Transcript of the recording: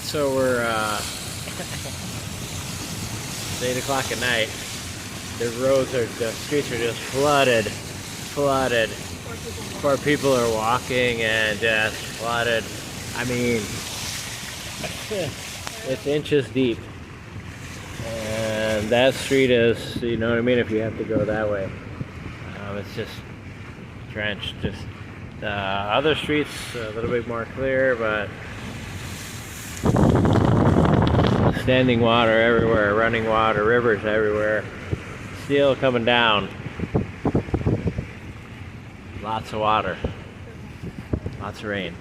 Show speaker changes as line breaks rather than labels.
So we're it's 8 o'clock at night. The streets are just flooded. Poor people are walking and just flooded. I mean, it's inches deep. And that street is, you know what I mean, if you have to go that way. It's just drenched. Just other streets a little bit more clear, but standing water everywhere, running water, rivers everywhere. Still coming down. Lots of water. Lots of rain.